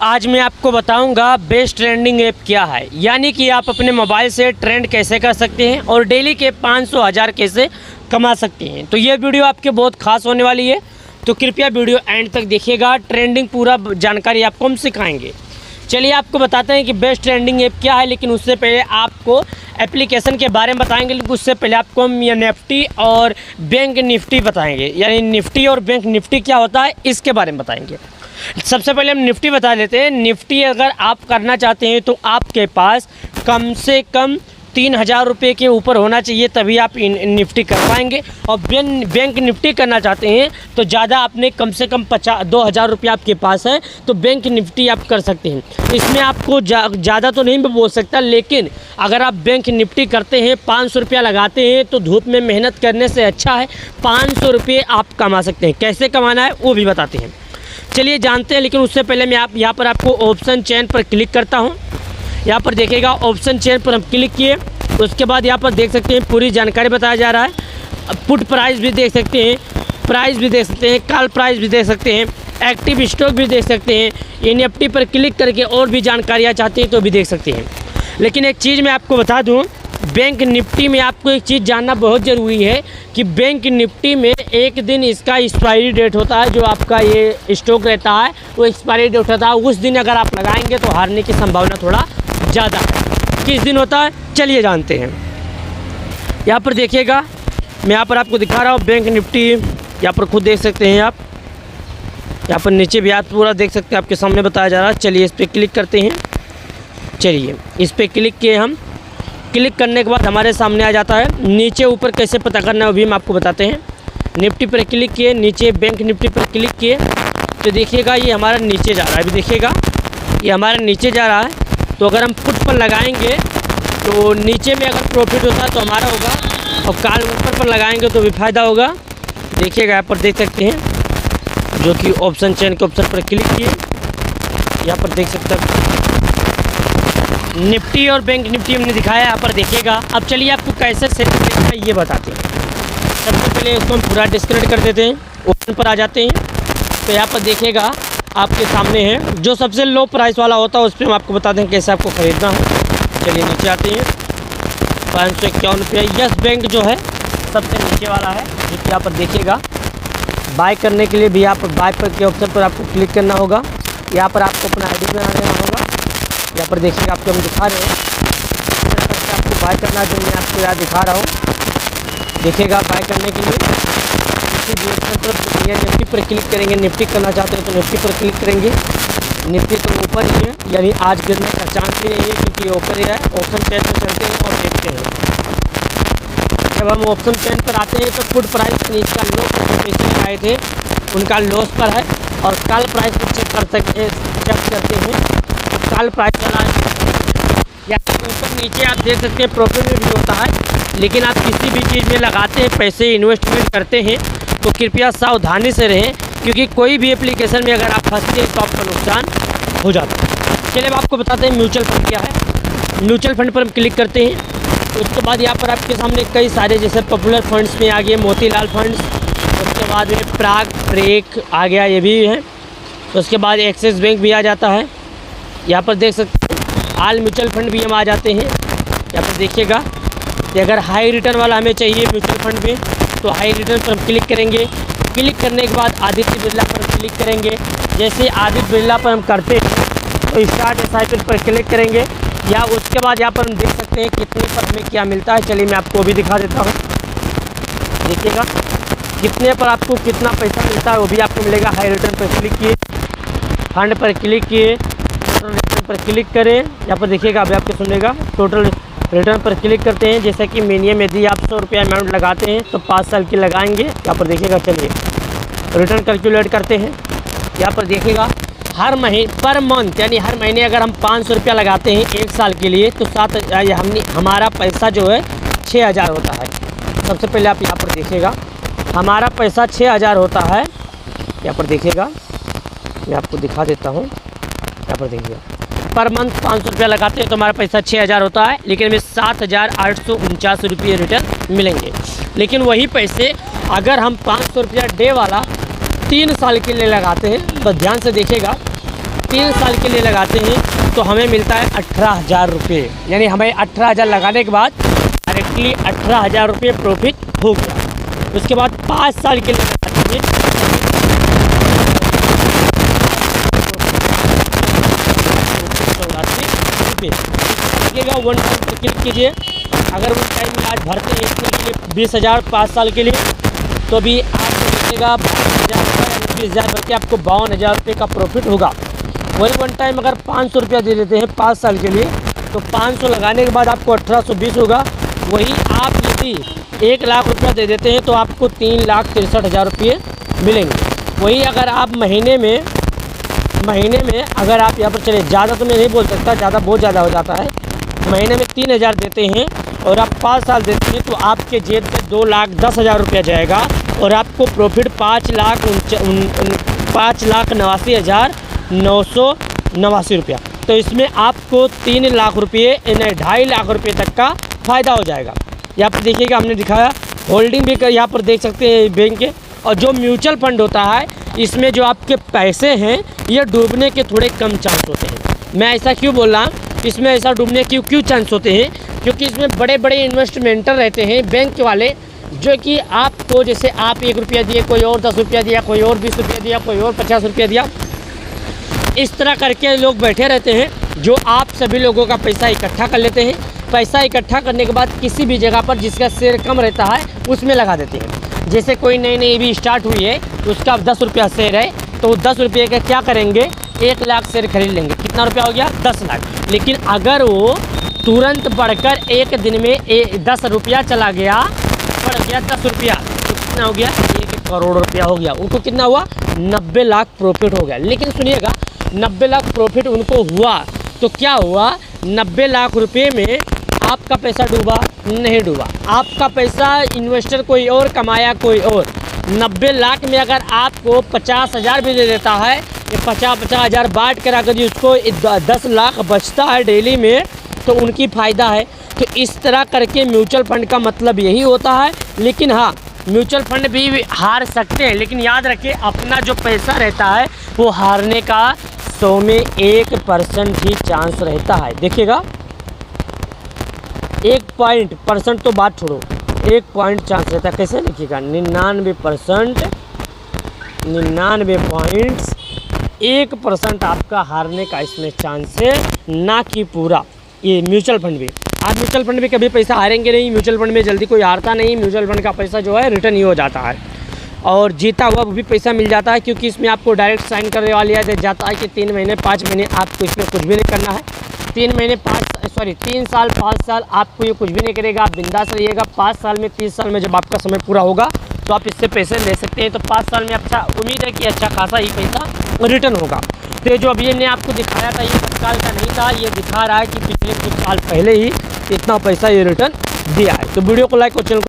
आज मैं आपको बताऊंगा बेस्ट ट्रेंडिंग ऐप क्या है, यानी कि आप अपने मोबाइल से ट्रेंड कैसे कर सकते हैं और डेली के 500,000 कैसे कमा सकते हैं। तो ये वीडियो आपके बहुत खास होने वाली है, तो कृपया वीडियो एंड तक देखिएगा। ट्रेंडिंग पूरा जानकारी आपको हम सिखाएंगे। चलिए आपको बताते हैं कि बेस्ट ट्रेंडिंग ऐप क्या है, लेकिन उससे पहले आपको एप्लीकेशन के बारे में बताएंगे। लेकिन उससे पहले आपको हम ये निफ्टी और बैंक निफ्टी बताएंगे, यानी निफ्टी और बैंक निफ्टी क्या होता है इसके बारे में बताएंगे। सबसे पहले हम निफ्टी बता देते हैं। निफ्टी अगर आप करना चाहते हैं तो आपके पास कम से कम 3,000 रुपये के ऊपर होना चाहिए, तभी आप निफ्टी कर पाएंगे। और बैंक निफ्टी करना चाहते हैं तो ज़्यादा आपने कम से कम 2,000 रुपये आपके पास है तो बैंक निफ्टी आप कर सकते हैं। इसमें आपको ज़्यादा तो नहीं बोल सकता, लेकिन अगर आप बैंक निफ्टी करते हैं 500 रुपया लगाते हैं तो धूप में मेहनत करने से अच्छा है 500 रुपये आप कमा सकते हैं। कैसे कमाना है वो भी बताते हैं, चलिए जानते हैं। लेकिन उससे पहले मैं यहाँ पर आपको ऑप्शन चेन पर क्लिक करता हूँ। यहाँ पर देखिएगा ऑप्शन चेन पर हम क्लिक किए, उसके बाद यहाँ पर देख सकते हैं पूरी जानकारी बताया जा रहा है। पुट प्राइस भी देख सकते हैं, प्राइस भी देख सकते हैं, कॉल प्राइस भी देख सकते हैं, एक्टिव स्टॉक भी देख सकते हैं। एनएफटी पर क्लिक करके और भी जानकारियाँ चाहते हैं तो भी देख सकते हैं। लेकिन एक चीज़ मैं आपको बता दूँ, बैंक निफ्टी में आपको एक चीज़ जानना बहुत ज़रूरी है कि बैंक निफ्टी में एक दिन इसका एक्सपायरी डेट होता है। जो आपका ये स्टॉक रहता है वो एक्सपायरी डेट होता है, उस दिन अगर आप लगाएंगे तो हारने की संभावना थोड़ा ज़्यादा है। किस दिन होता है चलिए जानते हैं। यहाँ पर देखिएगा, मैं यहाँ पर आपको दिखा रहा हूँ बैंक निफ्टी। यहाँ पर खुद देख सकते हैं आप, यहाँ पर नीचे भी आप पूरा देख सकते हैं, आपके सामने बताया जा रहा है। चलिए इस पर क्लिक करते हैं। चलिए इस पर क्लिक किए हम, क्लिक करने के बाद हमारे सामने आ जाता है। नीचे ऊपर कैसे पता करना है वो भी हम आपको बताते हैं। निफ्टी पर क्लिक किए, नीचे बैंक निफ्टी पर क्लिक किए तो देखिएगा ये हमारा नीचे जा रहा है। अभी देखिएगा ये हमारा नीचे जा रहा है। तो अगर हम पुट पर लगाएंगे तो नीचे में अगर प्रॉफिट होता है तो हमारा होगा, और कॉल ऊपर पर लगाएंगे तो भी फ़ायदा होगा। देखिएगा यहाँ पर देख सकते हैं, जो कि ऑप्शन चेन के ऑप्शन पर क्लिक किए, यहाँ पर देख सकते हैं निफ्टी और बैंक निफ्टी हमने दिखाया। यहाँ पर देखिएगा। अब चलिए आपको कैसे सेट करना है ये बताते हैं। सबसे पहले इसको हम पूरा डिस्कनेक्ट कर देते हैं, ओपन पर आ जाते हैं। तो यहाँ पर देखिएगा आपके सामने है जो सबसे लो प्राइस वाला होता है, उस पर हम आपको बताते हैं कैसे आपको ख़रीदना है। चलिए नीचे आते हैं, 551 रुपये। यस बैंक जो है सबसे नीचे वाला है, जो कि यहाँ पर देखिएगा। बाय करने के लिए भी आप बाय पर के ऑप्शन पर आपको क्लिक करना होगा। यहाँ पर आपको अपना आईडी बना देना होगा। यहाँ पर देखिएगा आपको हम दिखा रहे हैं आपको बाय करना, जो मैं आपको यहाँ दिखा रहा हूँ। देखिएगा बाय करने के लिए किसी भी ऑप्शन पर निफ्टी पर क्लिक करेंगे। निफ्टी करना चाहते हैं तो निफ्टी पर क्लिक करेंगे। निफ्टी तो ऊपर ही है, यानी आज गिरने का चांस ही नहीं है क्योंकि ऊपर ही है। ऑप्शन चेन पर चलते हैं और देखते हैं। जब हम ऑप्शन चेन पर आते हैं तो पुट प्राइस इसका लो पैसे आए थे उनका लॉस पर है, और कॉल प्राइस को चेक करते हैं। कॉल प्राइस वाला या ऊपर नीचे आप देख सकते हैं प्रॉफिट में भी होता है। लेकिन आप किसी भी चीज़ में लगाते हैं, पैसे इन्वेस्टमेंट करते हैं तो कृपया सावधानी से रहें, क्योंकि कोई भी एप्लीकेशन में अगर आप फंसते हैं तो आपका नुकसान हो जाता है। चलिए अब आपको बताते हैं म्यूचुअल फंड क्या है। म्यूचुअल फंड पर हम क्लिक करते हैं तो उसके बाद यहाँ पर आपके सामने कई सारे जैसे पॉपुलर फंड्स में आ गए मोतीलाल फंड्स, उसके बाद में प्राग ब्रेक आ गया, ये भी है। तो उसके बाद एक्सिस बैंक भी आ जाता है। यहाँ पर देख सकते हैं ऑल म्यूचुअल फंड भी हम आ जाते हैं। यहाँ पर देखिएगा कि अगर हाई रिटर्न वाला हमें चाहिए म्यूचुअल फंड में तो हाई रिटर्न पर हम क्लिक करेंगे। क्लिक करने के बाद आदित्य बिरला पर क्लिक करेंगे। जैसे आदित्य बिरला पर हम करते हैं तो स्टार्ट SIP पर क्लिक करेंगे, या उसके बाद यहाँ पर हम देख सकते हैं कितने पर हमें क्या मिलता है। चलिए मैं आपको भी दिखा देता हूँ। देखिएगा कितने पर आपको कितना पैसा मिलता है वो भी आपको मिलेगा। हाई रिटर्न पर क्लिक किए, फंड पर क्लिक किए, टोटल रिटर्न पर क्लिक करें। यहाँ पर देखिएगा अभी आपको सुनेगा टोटल रिटर्न पर क्लिक करते हैं। जैसे कि मिनिमम यदि आप 100 रुपया अमाउंट लगाते हैं तो 5 साल की लगाएंगे। यहाँ पर देखिएगा, चलिए रिटर्न कैलकुलेट करते हैं। यहाँ पर देखिएगा हर महीने पर मंथ, यानी हर महीने अगर हम 500 रुपया लगाते हैं 1 साल के लिए तो हमारा पैसा जो है 6,000 होता है। सबसे पहले आप यहाँ पर देखिएगा हमारा पैसा 6,000 होता है। यहाँ पर देखिएगा मैं आपको दिखा देता हूँ। यहाँ पर देखिएगा पर मंथ 500 रुपया लगाते हैं तो हमारा पैसा 6,000 होता है, लेकिन हमें 7,849 रुपये रिटर्न मिलेंगे। लेकिन वही पैसे अगर हम 500 रुपया डे वाला 3 साल के लिए लगाते हैं, बस ध्यान से देखिएगा 3 साल के लिए लगाते हैं तो हमें मिलता है 18,000 रुपये। यानी हमें 18,000 लगाने के बाद डायरेक्टली 18,000 रुपये प्रॉफिट हो गया। उसके बाद 5 साल के लिए लगाते हैं रुपये। वन टाइम क्लिक कीजिए। अगर वन टाइम में आज भरते हैं इसके लिए 20,000 5 साल के लिए, तो भी आपको मिलेगा 22,000 21,000 भर के आपको 52,000 रुपये का प्रॉफिट होगा। वही वन टाइम अगर 500 रुपया दे देते हैं 5 साल के लिए, तो 500 लगाने के बाद आपको 1820 होगा। वही आप यदि 1 लाख रुपया दे देते हैं तो आपको 3,63,000 रुपये मिलेंगे। वही अगर आप महीने में अगर आप यहाँ पर चले, ज़्यादा तो मैं नहीं बोल सकता, ज़्यादा बहुत ज़्यादा हो जाता है। महीने में 3,000 देते हैं और आप 5 साल देते हैं तो आपके जेब में 2,10,000 रुपया जाएगा और आपको प्रॉफिट 5,89,989 रुपया। तो इसमें आपको 3 लाख रुपये यानी 2.5 लाख रुपये तक का फ़ायदा हो जाएगा। यहाँ पर देखिएगा, हमने दिखाया होल्डिंग भी यहाँ पर देख सकते हैं बैंक के। और जो म्यूचुअल फंड होता है इसमें जो आपके पैसे हैं ये डूबने के थोड़े कम चांस होते हैं। मैं ऐसा क्यों बोल रहा हूँ, इसमें ऐसा डूबने के क्यों चांस होते हैं, क्योंकि इसमें बड़े बड़े इन्वेस्टमेंटर रहते हैं बैंक वाले, जो कि आपको जैसे आप 1 रुपया दिए, कोई और 10 रुपया दिया, कोई और 20 रुपया दिया, कोई और 50 रुपया दिया, इस तरह करके लोग बैठे रहते हैं जो आप सभी लोगों का पैसा इकट्ठा कर लेते हैं। पैसा इकट्ठा करने के बाद किसी भी जगह पर जिसका शेयर कम रहता है उसमें लगा देते हैं। जैसे कोई नई भी स्टार्ट हुई है, उसका 10 रुपया शेयर है, तो 10 रुपये का क्या करेंगे, 1 लाख शेयर खरीद लेंगे। कितना रुपया हो गया, 10 लाख। लेकिन अगर वो तुरंत बढ़कर एक दिन में 10 रुपया चला गया, बढ़ गया 10 रुपया, तो कितना हो गया, 1 करोड़ रुपया हो गया। उनको कितना हुआ, 90 लाख प्रॉफिट हो गया। लेकिन सुनिएगा, 90 लाख प्रॉफिट उनको हुआ तो क्या हुआ, 90 लाख रुपये में आपका पैसा डूबा नहीं डूबा, आपका पैसा इन्वेस्टर कोई और कमाया कोई और। 90 लाख में अगर आपको 50,000 भी दे देता है, ये 50,000 बांट कर अगर उसको 10 लाख बचता है डेली में, तो उनकी फ़ायदा है। तो इस तरह करके म्यूचुअल फंड का मतलब यही होता है। लेकिन हाँ, म्यूचुअल फंड भी हार सकते हैं, लेकिन याद रखिए अपना जो पैसा रहता है वो हारने का 100 में 1% ही चांस रहता है। देखिएगा 1% तो बात छोड़ो, 1 पॉइंट चांस रहता है। कैसे देखिएगा, 99.1% आपका हारने का इसमें चांस है, ना कि पूरा। ये म्यूचुअल फंड भी, आप म्यूचुअल फंड में कभी पैसा हारेंगे नहीं। म्यूचुअल फंड में जल्दी कोई हारता नहीं। म्यूचुअल फंड का पैसा जो है रिटर्न ही हो जाता है और जीता हुआ भी पैसा मिल जाता है, क्योंकि इसमें आपको डायरेक्ट साइन करने वाली है जाता है कि 3 महीने 5 महीने आपको इसमें कुछ भी नहीं करना है। 3 साल 5 साल आपको ये कुछ भी नहीं करेगा, आप बिंदास रहिएगा। 5 साल में 30 साल में जब आपका समय पूरा होगा तो आप इससे पैसे ले सकते हैं। तो 5 साल में अच्छा उम्मीद है कि अच्छा खासा ही पैसा रिटर्न होगा। तो ये जो अभी ने आपको दिखाया था ये तत्काल का नहीं था, ये दिखा रहा है कि पिछले कुछ साल पहले ही इतना पैसा ये रिटर्न दिया है। तो वीडियो को लाइक और चैनल